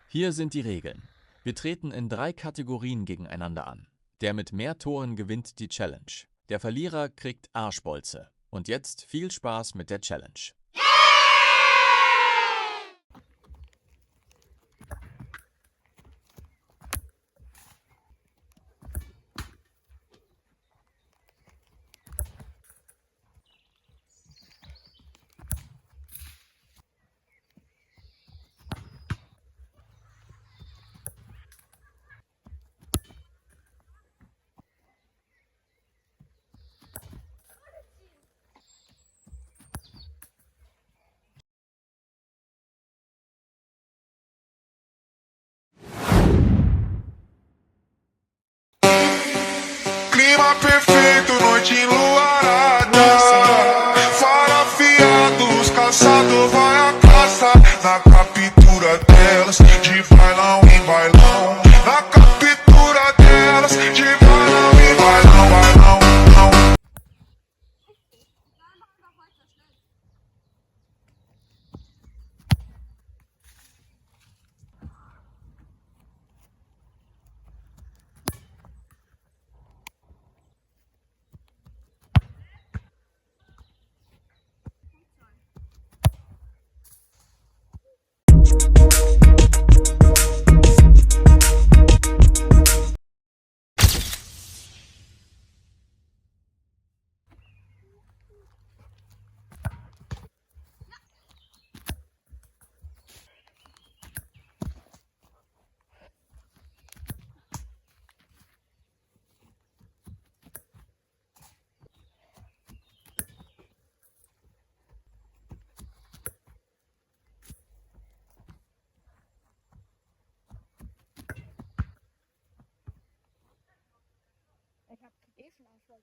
Hier sind die Regeln. Wir treten in 3 Kategorien gegeneinander an. Der mit mehr Toren gewinnt die Challenge. Der Verlierer kriegt Arschbolze. Und jetzt viel Spaß mit der Challenge. Clima perfeito, noite enluarada. Fara afiados, caçador vai à caça. Na captura delas, de bailão em bailão. Na captura delas, de bailão em bailão, bailão, bailão. Ich hab eh schon Arschloch.